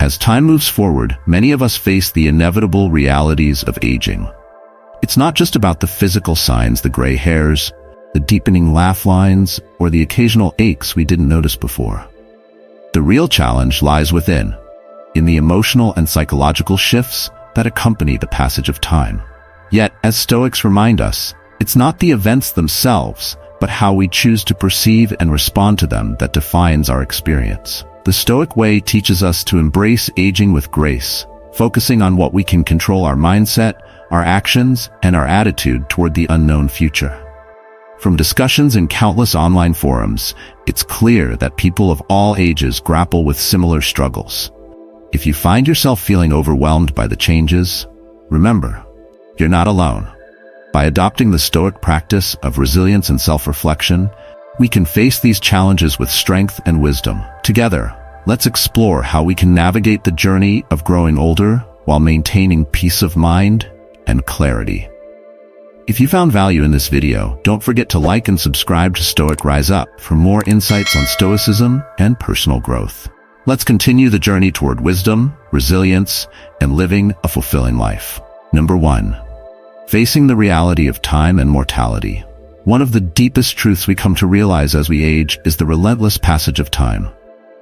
As time moves forward, many of us face the inevitable realities of aging. It's not just about the physical signs, the gray hairs, the deepening laugh lines, or the occasional aches we didn't notice before. The real challenge lies within, in the emotional and psychological shifts that accompany the passage of time. Yet, as Stoics remind us, it's not the events themselves, but how we choose to perceive and respond to them that defines our experience. The Stoic way teaches us to embrace aging with grace, focusing on what we can control: our mindset, our actions, and our attitude toward the unknown future. From discussions in countless online forums, it's clear that people of all ages grapple with similar struggles. If you find yourself feeling overwhelmed by the changes, remember, you're not alone. By adopting the Stoic practice of resilience and self-reflection, we can face these challenges with strength and wisdom. Together, let's explore how we can navigate the journey of growing older while maintaining peace of mind and clarity. If you found value in this video, don't forget to like and subscribe to Stoic Rise Up for more insights on Stoicism and personal growth. Let's continue the journey toward wisdom, resilience, and living a fulfilling life. Number 1. Facing the reality of time and mortality. One of the deepest truths we come to realize as we age is the relentless passage of time.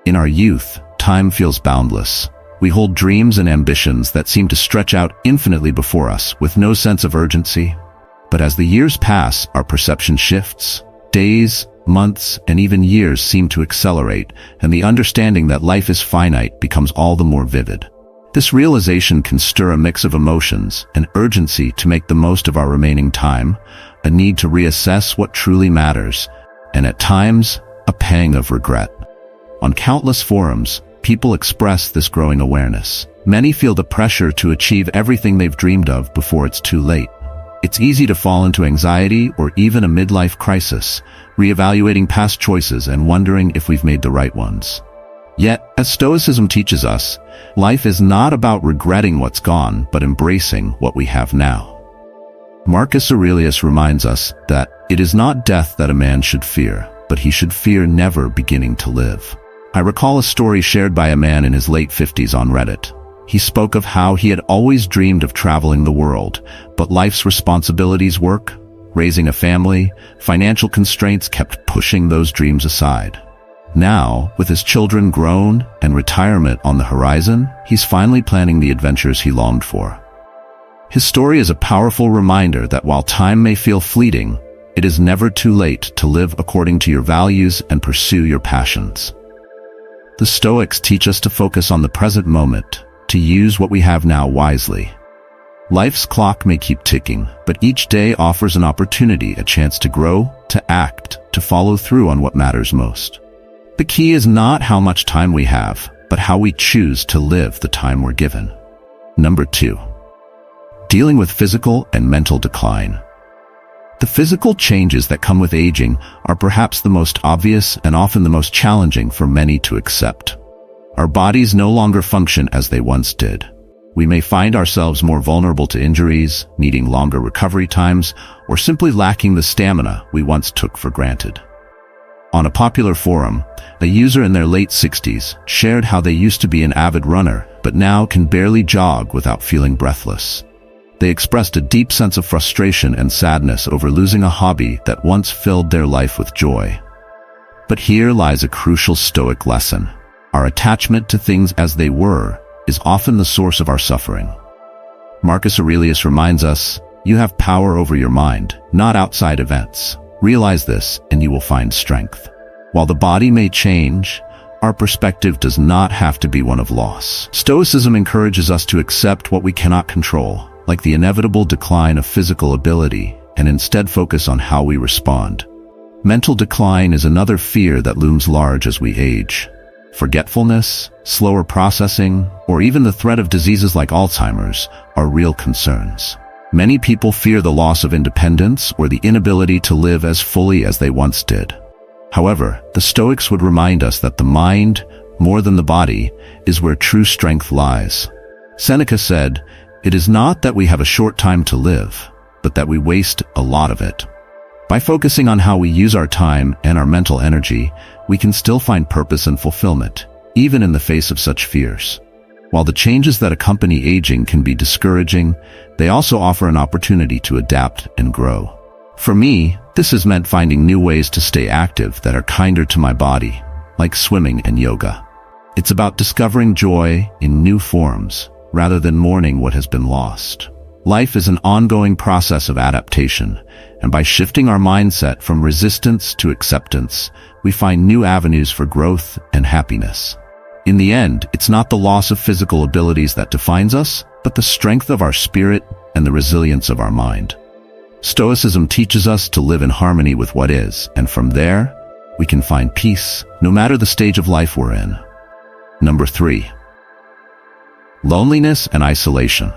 In our youth, time feels boundless. We hold dreams and ambitions that seem to stretch out infinitely before us with no sense of urgency. But as the years pass, our perception shifts. Days, months, and even years seem to accelerate, and the understanding that life is finite becomes all the more vivid. This realization can stir a mix of emotions, an urgency to make the most of our remaining time, a need to reassess what truly matters, and at times, a pang of regret. On countless forums, people express this growing awareness. Many feel the pressure to achieve everything they've dreamed of before it's too late. It's easy to fall into anxiety or even a midlife crisis, reevaluating past choices and wondering if we've made the right ones. Yet, as Stoicism teaches us, life is not about regretting what's gone, but embracing what we have now. Marcus Aurelius reminds us that it is not death that a man should fear, but he should fear never beginning to live. I recall a story shared by a man in his late 50s on Reddit. He spoke of how he had always dreamed of traveling the world, but life's responsibilities, work, raising a family, financial constraints kept pushing those dreams aside. Now, with his children grown and retirement on the horizon, he's finally planning the adventures he longed for. His story is a powerful reminder that while time may feel fleeting, it is never too late to live according to your values and pursue your passions. The Stoics teach us to focus on the present moment, to use what we have now wisely. Life's clock may keep ticking, but each day offers an opportunity, a chance to grow, to act, to follow through on what matters most. The key is not how much time we have, but how we choose to live the time we're given. Number 2. Dealing with physical and mental decline. The physical changes that come with aging are perhaps the most obvious and often the most challenging for many to accept. Our bodies no longer function as they once did. We may find ourselves more vulnerable to injuries, needing longer recovery times, or simply lacking the stamina we once took for granted. On a popular forum, a user in their late 60s shared how they used to be an avid runner, but now can barely jog without feeling breathless. They expressed a deep sense of frustration and sadness over losing a hobby that once filled their life with joy. But here lies a crucial Stoic lesson. Our attachment to things as they were is often the source of our suffering. Marcus Aurelius reminds us, you have power over your mind, not outside events. Realize this, and you will find strength. While the body may change, our perspective does not have to be one of loss. Stoicism encourages us to accept what we cannot control, like the inevitable decline of physical ability, and instead focus on how we respond. Mental decline is another fear that looms large as we age. Forgetfulness, slower processing, or even the threat of diseases like Alzheimer's are real concerns. Many people fear the loss of independence or the inability to live as fully as they once did. However, the Stoics would remind us that the mind, more than the body, is where true strength lies. Seneca said, "It is not that we have a short time to live, but that we waste a lot of it." By focusing on how we use our time and our mental energy, we can still find purpose and fulfillment, even in the face of such fears. While the changes that accompany aging can be discouraging, they also offer an opportunity to adapt and grow. For me, this has meant finding new ways to stay active that are kinder to my body, like swimming and yoga. It's about discovering joy in new forms, rather than mourning what has been lost. Life is an ongoing process of adaptation, and by shifting our mindset from resistance to acceptance, we find new avenues for growth and happiness. In the end, it's not the loss of physical abilities that defines us, but the strength of our spirit and the resilience of our mind. Stoicism teaches us to live in harmony with what is, and from there, we can find peace, no matter the stage of life we're in. Number 3. Loneliness and isolation.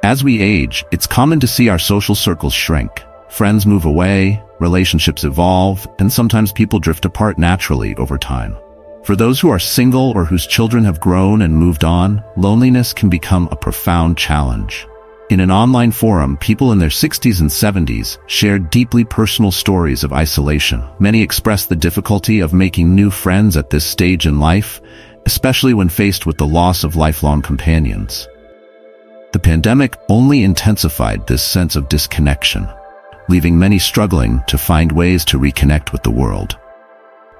As we age, it's common to see our social circles shrink. Friends move away, relationships evolve, and sometimes people drift apart naturally over time. For those who are single or whose children have grown and moved on, loneliness can become a profound challenge. In an online forum, people in their 60s and 70s shared deeply personal stories of isolation. Many expressed the difficulty of making new friends at this stage in life, especially when faced with the loss of lifelong companions. The pandemic only intensified this sense of disconnection, leaving many struggling to find ways to reconnect with the world.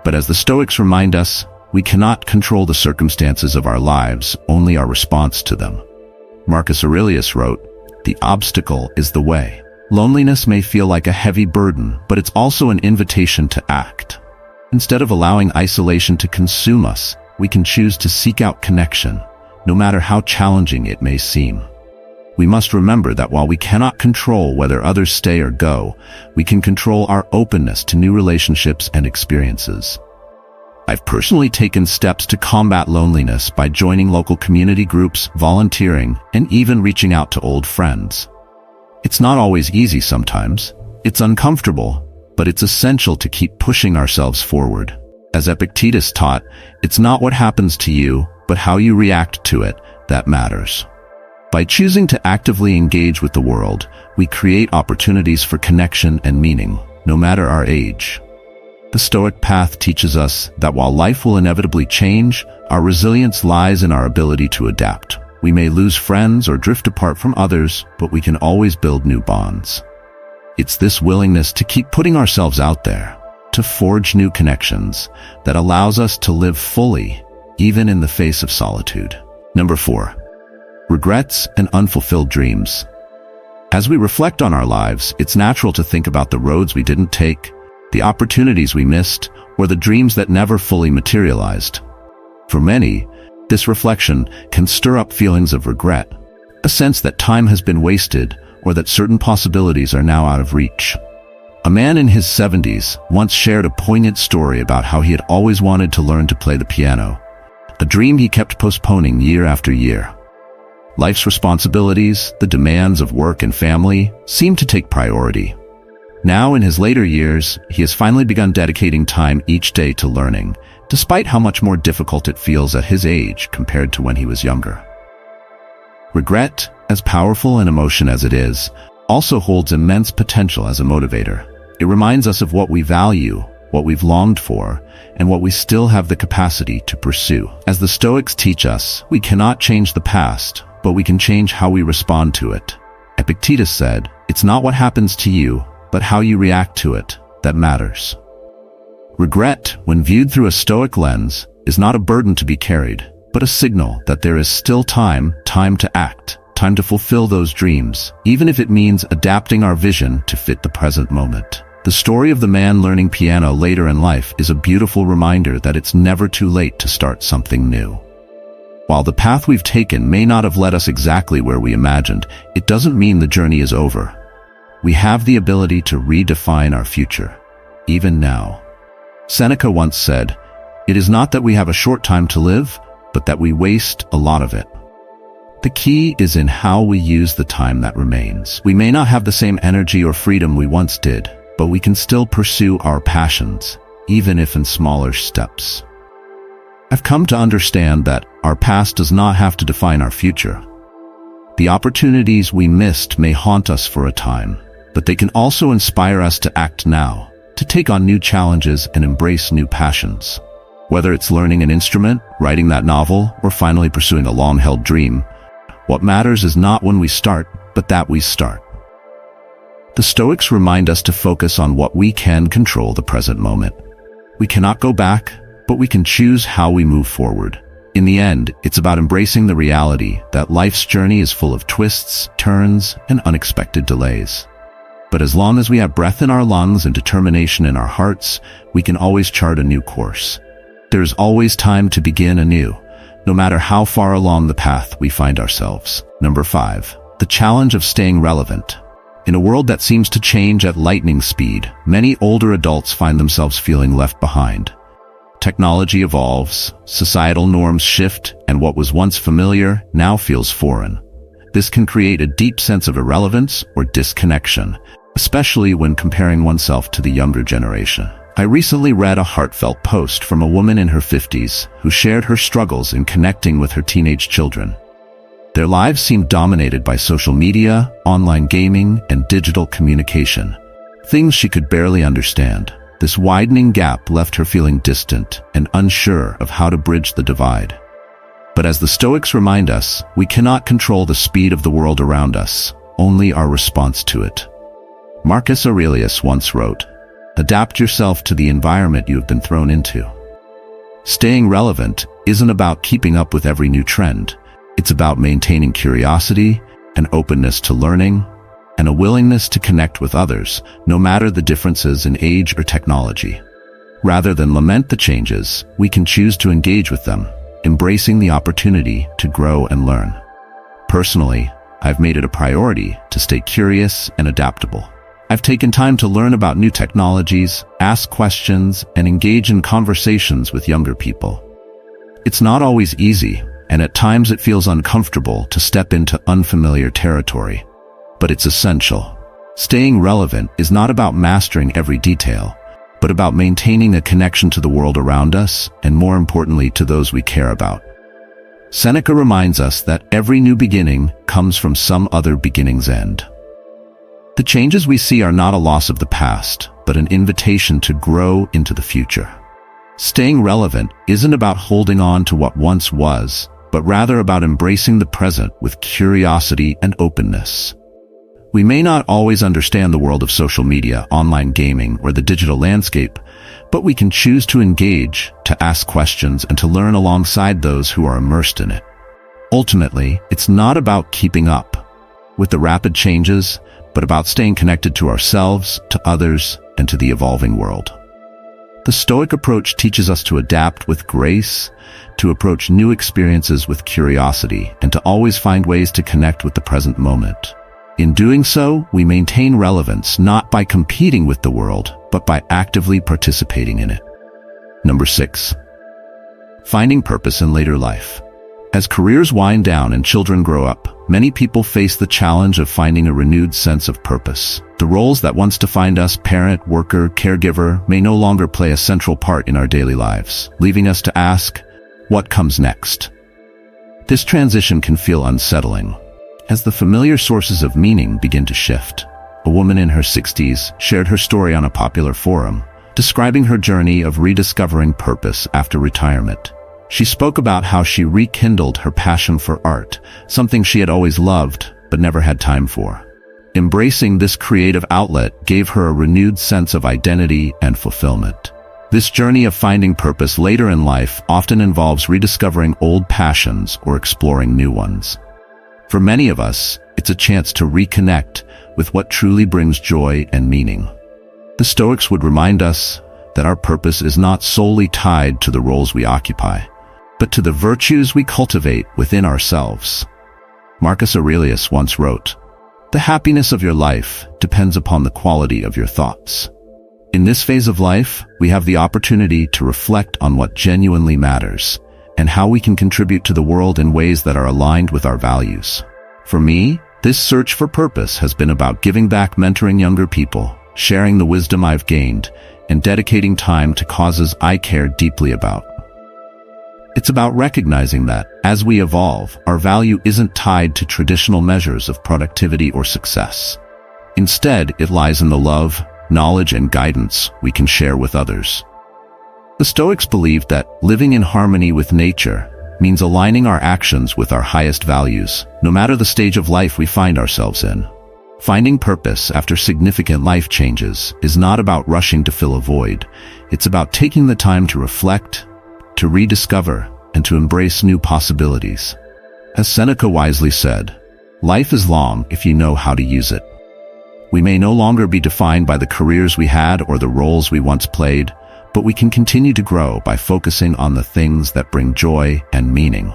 But as the Stoics remind us, we cannot control the circumstances of our lives, only our response to them. Marcus Aurelius wrote, "The obstacle is the way." Loneliness may feel like a heavy burden, but it's also an invitation to act. Instead of allowing isolation to consume us, we can choose to seek out connection, no matter how challenging it may seem. We must remember that while we cannot control whether others stay or go, we can control our openness to new relationships and experiences. I've personally taken steps to combat loneliness by joining local community groups, volunteering, and even reaching out to old friends. It's not always easy sometimes. It's uncomfortable, but it's essential to keep pushing ourselves forward. As Epictetus taught, it's not what happens to you, but how you react to it that matters. By choosing to actively engage with the world, we create opportunities for connection and meaning, no matter our age. The Stoic path teaches us that while life will inevitably change, our resilience lies in our ability to adapt. We may lose friends or drift apart from others, but we can always build new bonds. It's this willingness to keep putting ourselves out there, to forge new connections, that allows us to live fully, even in the face of solitude. Number 4. Regrets and unfulfilled dreams. As we reflect on our lives, it's natural to think about the roads we didn't take, the opportunities we missed, or the dreams that never fully materialized. For many, this reflection can stir up feelings of regret, a sense that time has been wasted or that certain possibilities are now out of reach. A man in his 70s once shared a poignant story about how he had always wanted to learn to play the piano, a dream he kept postponing year after year. Life's responsibilities, the demands of work and family, seemed to take priority. Now, in his later years, he has finally begun dedicating time each day to learning, despite how much more difficult it feels at his age compared to when he was younger. Regret, as powerful an emotion as it is, also holds immense potential as a motivator. It reminds us of what we value, what we've longed for, and what we still have the capacity to pursue. As the Stoics teach us, we cannot change the past, but we can change how we respond to it. Epictetus said, "It's not what happens to you, but how you react to it that matters." Regret, when viewed through a Stoic lens, is not a burden to be carried, but a signal that there is still time to act, time to fulfill those dreams, even if it means adapting our vision to fit the present moment. The story of the man learning piano later in life is a beautiful reminder that it's never too late to start something new. While the path we've taken may not have led us exactly where we imagined, it doesn't mean the journey is over. We have the ability to redefine our future, even now. Seneca once said, "It is not that we have a short time to live, but that we waste a lot of it." The key is in how we use the time that remains. We may not have the same energy or freedom we once did, but we can still pursue our passions, even if in smaller steps. I've come to understand that our past does not have to define our future. The opportunities we missed may haunt us for a time, but they can also inspire us to act now, to take on new challenges and embrace new passions. Whether it's learning an instrument, writing that novel, or finally pursuing a long-held dream, what matters is not when we start, but that we start. The Stoics remind us to focus on what we can control, the present moment. We cannot go back, but we can choose how we move forward. In the end, it's about embracing the reality that life's journey is full of twists, turns, and unexpected delays. But as long as we have breath in our lungs and determination in our hearts, we can always chart a new course. There's always time to begin anew, no matter how far along the path we find ourselves. Number 5. The challenge of staying relevant. In a world that seems to change at lightning speed, many older adults find themselves feeling left behind. Technology evolves, societal norms shift, and what was once familiar now feels foreign. This can create a deep sense of irrelevance or disconnection, especially when comparing oneself to the younger generation. I recently read a heartfelt post from a woman in her 50s who shared her struggles in connecting with her teenage children. Their lives seemed dominated by social media, online gaming, and digital communication, things she could barely understand. This widening gap left her feeling distant and unsure of how to bridge the divide. But as the Stoics remind us, we cannot control the speed of the world around us, only our response to it. Marcus Aurelius once wrote, "Adapt yourself to the environment you have been thrown into." Staying relevant isn't about keeping up with every new trend. It's about maintaining curiosity, an openness to learning, and a willingness to connect with others, no matter the differences in age or technology. Rather than lament the changes, we can choose to engage with them, embracing the opportunity to grow and learn. Personally, I've made it a priority to stay curious and adaptable. I've taken time to learn about new technologies, ask questions, and engage in conversations with younger people. It's not always easy, and at times it feels uncomfortable to step into unfamiliar territory. But it's essential. Staying relevant is not about mastering every detail, but about maintaining a connection to the world around us, and more importantly, to those we care about. Seneca reminds us that every new beginning comes from some other beginning's end. The changes we see are not a loss of the past, but an invitation to grow into the future. Staying relevant isn't about holding on to what once was, but rather about embracing the present with curiosity and openness. We may not always understand the world of social media, online gaming, or the digital landscape, but we can choose to engage, to ask questions, and to learn alongside those who are immersed in it. Ultimately, it's not about keeping up with the rapid changes, but about staying connected to ourselves, to others, and to the evolving world. The Stoic approach teaches us to adapt with grace, to approach new experiences with curiosity, and to always find ways to connect with the present moment. In doing so, we maintain relevance not by competing with the world, but by actively participating in it. Number 6. Finding purpose in later life. As careers wind down and children grow up, many people face the challenge of finding a renewed sense of purpose. The roles that once defined us, parent, worker, caregiver, may no longer play a central part in our daily lives, leaving us to ask, what comes next? This transition can feel unsettling, as the familiar sources of meaning begin to shift. A woman in her 60s shared her story on a popular forum, describing her journey of rediscovering purpose after retirement. She spoke about how she rekindled her passion for art, something she had always loved but never had time for. Embracing this creative outlet gave her a renewed sense of identity and fulfillment. This journey of finding purpose later in life often involves rediscovering old passions or exploring new ones. For many of us, it's a chance to reconnect with what truly brings joy and meaning. The Stoics would remind us that our purpose is not solely tied to the roles we occupy, but to the virtues we cultivate within ourselves. Marcus Aurelius once wrote, "The happiness of your life depends upon the quality of your thoughts." In this phase of life, we have the opportunity to reflect on what genuinely matters and how we can contribute to the world in ways that are aligned with our values. For me, this search for purpose has been about giving back, mentoring younger people, sharing the wisdom I've gained, and dedicating time to causes I care deeply about. It's about recognizing that, as we evolve, our value isn't tied to traditional measures of productivity or success. Instead, it lies in the love, knowledge, and guidance we can share with others. The Stoics believed that living in harmony with nature means aligning our actions with our highest values, no matter the stage of life we find ourselves in. Finding purpose after significant life changes is not about rushing to fill a void. It's about taking the time to reflect, to rediscover, and to embrace new possibilities. As Seneca wisely said, life is long if you know how to use it. We may no longer be defined by the careers we had or the roles we once played, but we can continue to grow by focusing on the things that bring joy and meaning.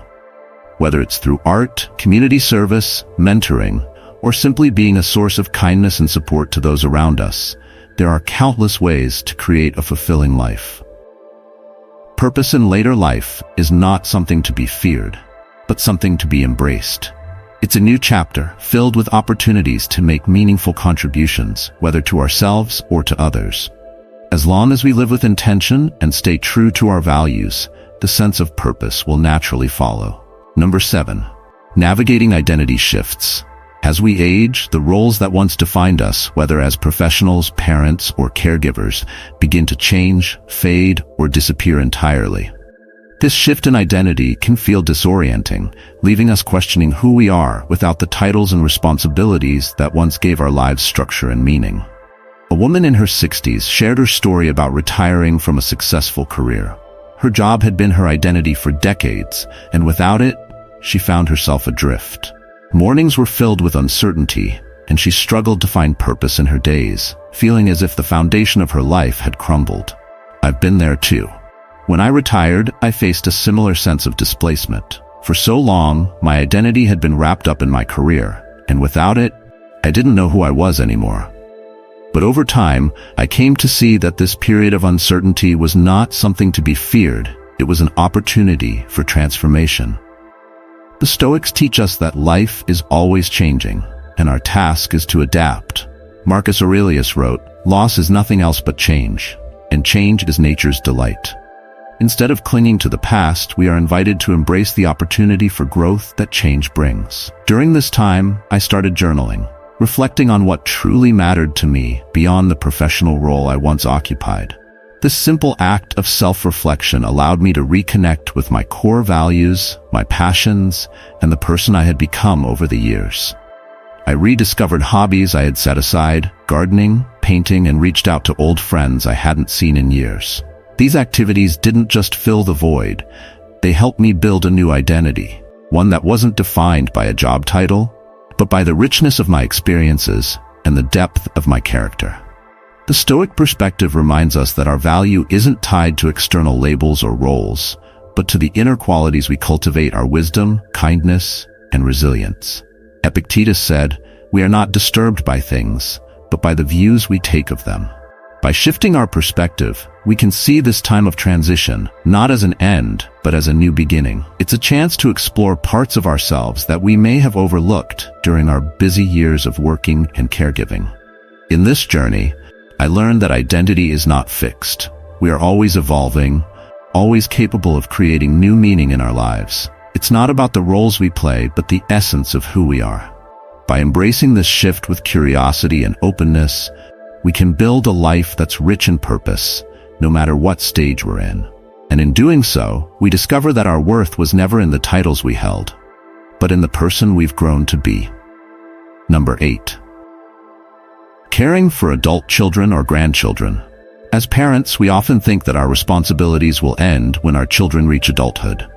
Whether it's through art, community service, mentoring, or simply being a source of kindness and support to those around us, there are countless ways to create a fulfilling life. Purpose in later life is not something to be feared, but something to be embraced. It's a new chapter filled with opportunities to make meaningful contributions, whether to ourselves or to others. As long as we live with intention and stay true to our values, the sense of purpose will naturally follow. Number 7. Navigating identity shifts. As we age, the roles that once defined us, whether as professionals, parents, or caregivers, begin to change, fade, or disappear entirely. This shift in identity can feel disorienting, leaving us questioning who we are without the titles and responsibilities that once gave our lives structure and meaning. A woman in her 60s shared her story about retiring from a successful career. Her job had been her identity for decades, and without it, she found herself adrift. Mornings were filled with uncertainty, and she struggled to find purpose in her days, feeling as if the foundation of her life had crumbled. I've been there too. When I retired, I faced a similar sense of displacement. For so long, my identity had been wrapped up in my career, and without it, I didn't know who I was anymore. But over time, I came to see that this period of uncertainty was not something to be feared. It was an opportunity for transformation. The Stoics teach us that life is always changing, and our task is to adapt. Marcus Aurelius wrote, "Loss is nothing else but change, and change is nature's delight." Instead of clinging to the past, we are invited to embrace the opportunity for growth that change brings. During this time, I started journaling, reflecting on what truly mattered to me beyond the professional role I once occupied. This simple act of self-reflection allowed me to reconnect with my core values, my passions, and the person I had become over the years. I rediscovered hobbies I had set aside, gardening, painting, and reached out to old friends I hadn't seen in years. These activities didn't just fill the void, they helped me build a new identity, one that wasn't defined by a job title, but by the richness of my experiences and the depth of my character. The Stoic perspective reminds us that our value isn't tied to external labels or roles, but to the inner qualities we cultivate: our wisdom, kindness, and resilience. Epictetus said, "We are not disturbed by things, but by the views we take of them." By shifting our perspective, we can see this time of transition not as an end, but as a new beginning. It's a chance to explore parts of ourselves that we may have overlooked during our busy years of working and caregiving. In this journey, I learned that identity is not fixed. We are always evolving, always capable of creating new meaning in our lives. It's not about the roles we play, but the essence of who we are. By embracing this shift with curiosity and openness, we can build a life that's rich in purpose, no matter what stage we're in. And in doing so, we discover that our worth was never in the titles we held, but in the person we've grown to be. Number 8. Caring for adult children or grandchildren. As parents, we often think that our responsibilities will end when our children reach adulthood.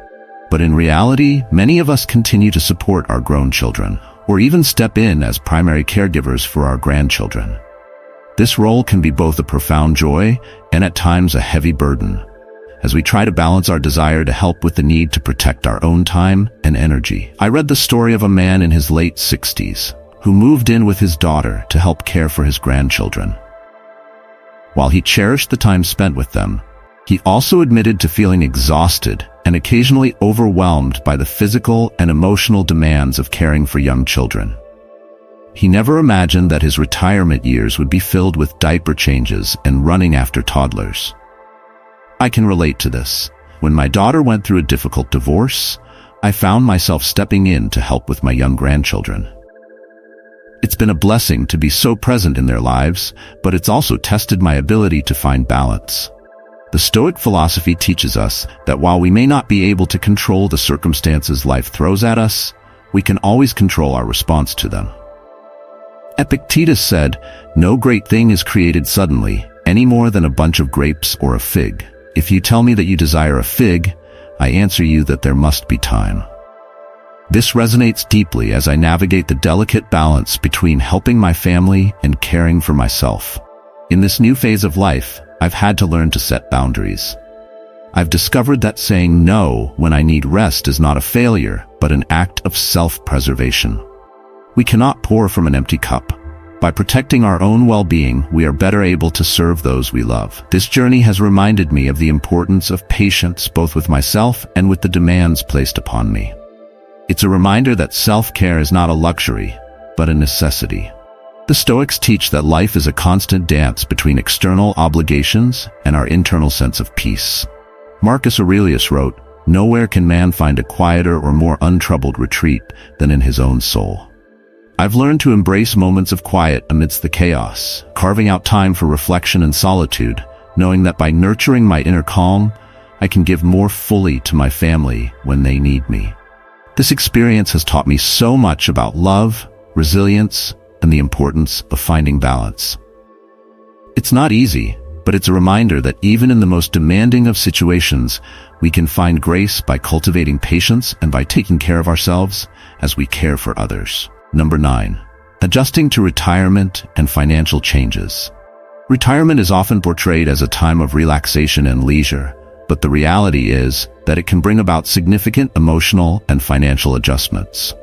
But in reality, many of us continue to support our grown children, or even step in as primary caregivers for our grandchildren. This role can be both a profound joy and at times a heavy burden, as we try to balance our desire to help with the need to protect our own time and energy. I read the story of a man in his late 60s who moved in with his daughter to help care for his grandchildren. While he cherished the time spent with them, he also admitted to feeling exhausted and occasionally overwhelmed by the physical and emotional demands of caring for young children. He never imagined that his retirement years would be filled with diaper changes and running after toddlers. I can relate to this. When my daughter went through a difficult divorce, I found myself stepping in to help with my young grandchildren. It's been a blessing to be so present in their lives, but it's also tested my ability to find balance. The Stoic philosophy teaches us that while we may not be able to control the circumstances life throws at us, we can always control our response to them. Epictetus said, "No great thing is created suddenly, any more than a bunch of grapes or a fig. If you tell me that you desire a fig, I answer you that there must be time." This resonates deeply as I navigate the delicate balance between helping my family and caring for myself. In this new phase of life, I've had to learn to set boundaries. I've discovered that saying no when I need rest is not a failure, but an act of self-preservation. We cannot pour from an empty cup. By protecting our own well-being, we are better able to serve those we love. This journey has reminded me of the importance of patience both with myself and with the demands placed upon me. It's a reminder that self-care is not a luxury, but a necessity. The Stoics teach that life is a constant dance between external obligations and our internal sense of peace. Marcus Aurelius wrote, "Nowhere can man find a quieter or more untroubled retreat than in his own soul." I've learned to embrace moments of quiet amidst the chaos, carving out time for reflection and solitude, knowing that by nurturing my inner calm, I can give more fully to my family when they need me. This experience has taught me so much about love, resilience, and the importance of finding balance. It's not easy, but it's a reminder that even in the most demanding of situations, we can find grace by cultivating patience and by taking care of ourselves as we care for others. Number 9. Adjusting to retirement and financial changes. Retirement is often portrayed as a time of relaxation and leisure, but the reality is that it can bring about significant emotional and financial adjustments.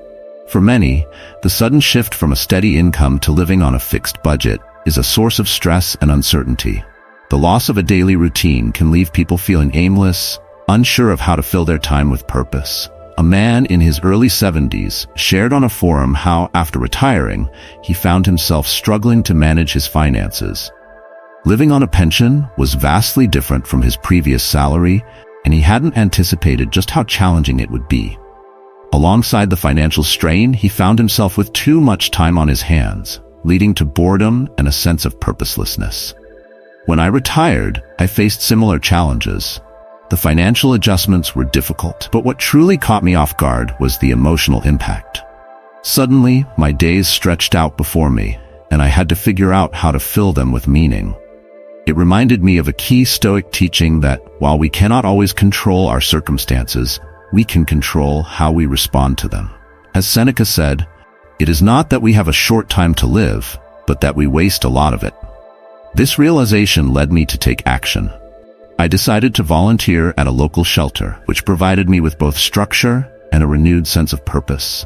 For many, the sudden shift from a steady income to living on a fixed budget is a source of stress and uncertainty. The loss of a daily routine can leave people feeling aimless, unsure of how to fill their time with purpose. A man in his early 70s shared on a forum how, after retiring, he found himself struggling to manage his finances. Living on a pension was vastly different from his previous salary, and he hadn't anticipated just how challenging it would be. Alongside the financial strain, he found himself with too much time on his hands, leading to boredom and a sense of purposelessness. When I retired, I faced similar challenges. The financial adjustments were difficult, but what truly caught me off guard was the emotional impact. Suddenly, my days stretched out before me, and I had to figure out how to fill them with meaning. It reminded me of a key Stoic teaching that, while we cannot always control our circumstances, we can control how we respond to them. As Seneca said, "It is not that we have a short time to live, but that we waste a lot of it." This realization led me to take action. I decided to volunteer at a local shelter, which provided me with both structure and a renewed sense of purpose.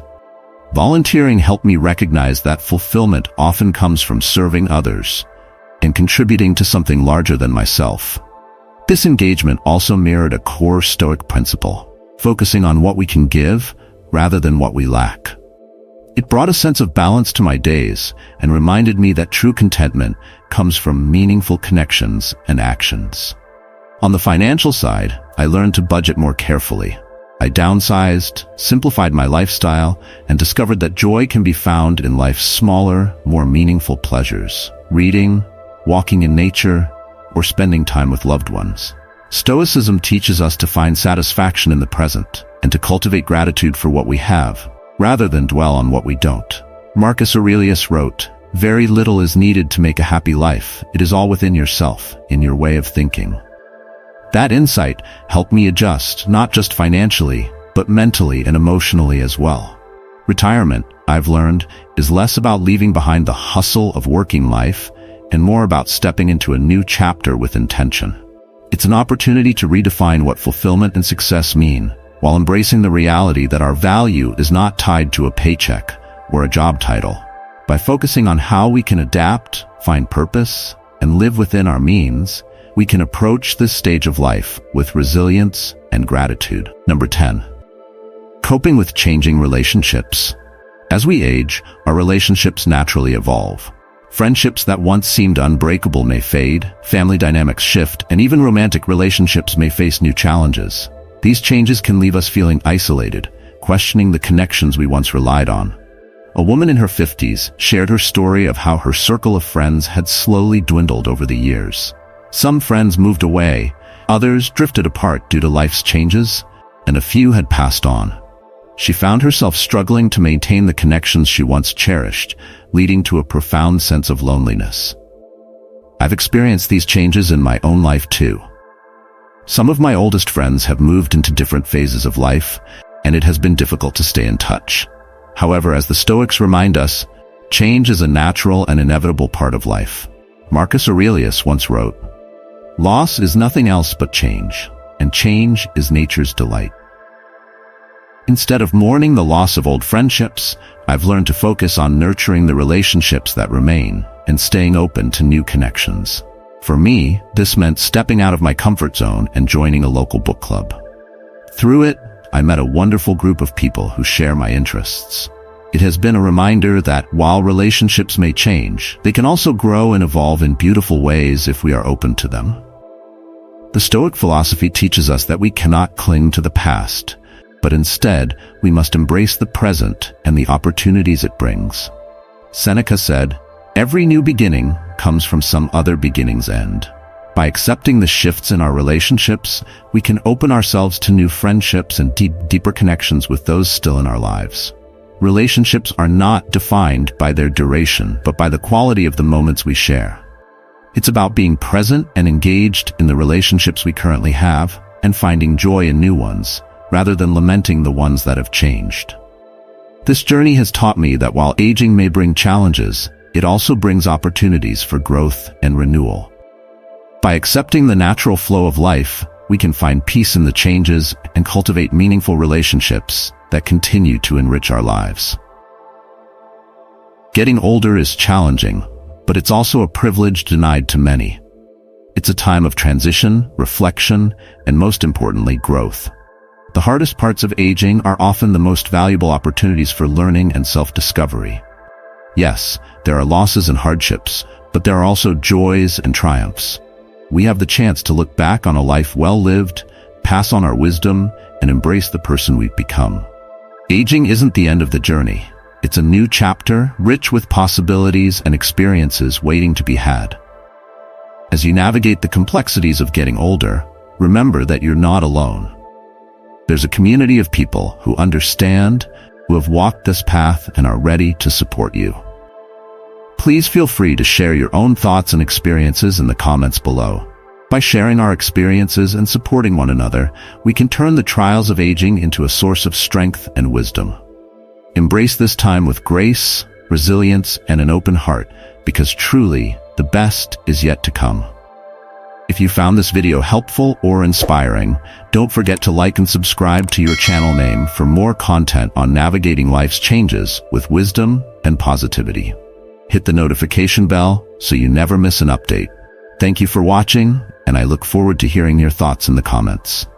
Volunteering helped me recognize that fulfillment often comes from serving others and contributing to something larger than myself. This engagement also mirrored a core Stoic principle, focusing on what we can give rather than what we lack. It brought a sense of balance to my days and reminded me that true contentment comes from meaningful connections and actions. On the financial side, I learned to budget more carefully. I downsized, simplified my lifestyle, and discovered that joy can be found in life's smaller, more meaningful pleasures: reading, walking in nature, or spending time with loved ones. Stoicism teaches us to find satisfaction in the present and to cultivate gratitude for what we have, rather than dwell on what we don't. Marcus Aurelius wrote, "Very little is needed to make a happy life. It is all within yourself, in your way of thinking." That insight helped me adjust, not just financially, but mentally and emotionally as well. Retirement, I've learned, is less about leaving behind the hustle of working life and more about stepping into a new chapter with intention. It's an opportunity to redefine what fulfillment and success mean, while embracing the reality that our value is not tied to a paycheck or a job title. By focusing on how we can adapt, find purpose, and live within our means, we can approach this stage of life with resilience and gratitude. Number 10. Coping with changing relationships. As we age, our relationships naturally evolve. Friendships that once seemed unbreakable may fade, family dynamics shift, and even romantic relationships may face new challenges. These changes can leave us feeling isolated, questioning the connections we once relied on. A woman in her 50s shared her story of how her circle of friends had slowly dwindled over the years. Some friends moved away, Others drifted apart due to life's changes, and a few had passed on. She found herself struggling to maintain the connections she once cherished, leading to a profound sense of loneliness. I've experienced these changes in my own life too. Some of my oldest friends have moved into different phases of life, and it has been difficult to stay in touch. However, as the Stoics remind us, change is a natural and inevitable part of life. Marcus Aurelius once wrote, "Loss is nothing else but change, and change is nature's delight." Instead of mourning the loss of old friendships, I've learned to focus on nurturing the relationships that remain and staying open to new connections. For me, this meant stepping out of my comfort zone and joining a local book club. Through it, I met a wonderful group of people who share my interests. It has been a reminder that while relationships may change, they can also grow and evolve in beautiful ways if we are open to them. The Stoic philosophy teaches us that we cannot cling to the past, but instead, we must embrace the present and the opportunities it brings. Seneca said, "Every new beginning comes from some other beginning's end." By accepting the shifts in our relationships, we can open ourselves to new friendships and deeper connections with those still in our lives. Relationships are not defined by their duration, but by the quality of the moments we share. It's about being present and engaged in the relationships we currently have and finding joy in new ones, rather than lamenting the ones that have changed. This journey has taught me that while aging may bring challenges, it also brings opportunities for growth and renewal. By accepting the natural flow of life, we can find peace in the changes and cultivate meaningful relationships that continue to enrich our lives. Getting older is challenging, but it's also a privilege denied to many. It's a time of transition, reflection, and most importantly, growth. The hardest parts of aging are often the most valuable opportunities for learning and self-discovery. Yes, there are losses and hardships, but there are also joys and triumphs. We have the chance to look back on a life well lived, pass on our wisdom, and embrace the person we've become. Aging isn't the end of the journey. It's a new chapter, rich with possibilities and experiences waiting to be had. As you navigate the complexities of getting older, remember that you're not alone. There's a community of people who understand, who have walked this path and are ready to support you. Please feel free to share your own thoughts and experiences in the comments below. By sharing our experiences and supporting one another, we can turn the trials of aging into a source of strength and wisdom. Embrace this time with grace, resilience, and an open heart, because truly, the best is yet to come. If you found this video helpful or inspiring, don't forget to like and subscribe to your channel name for more content on navigating life's changes with wisdom and positivity. Hit the notification bell so you never miss an update. Thank you for watching, and I look forward to hearing your thoughts in the comments.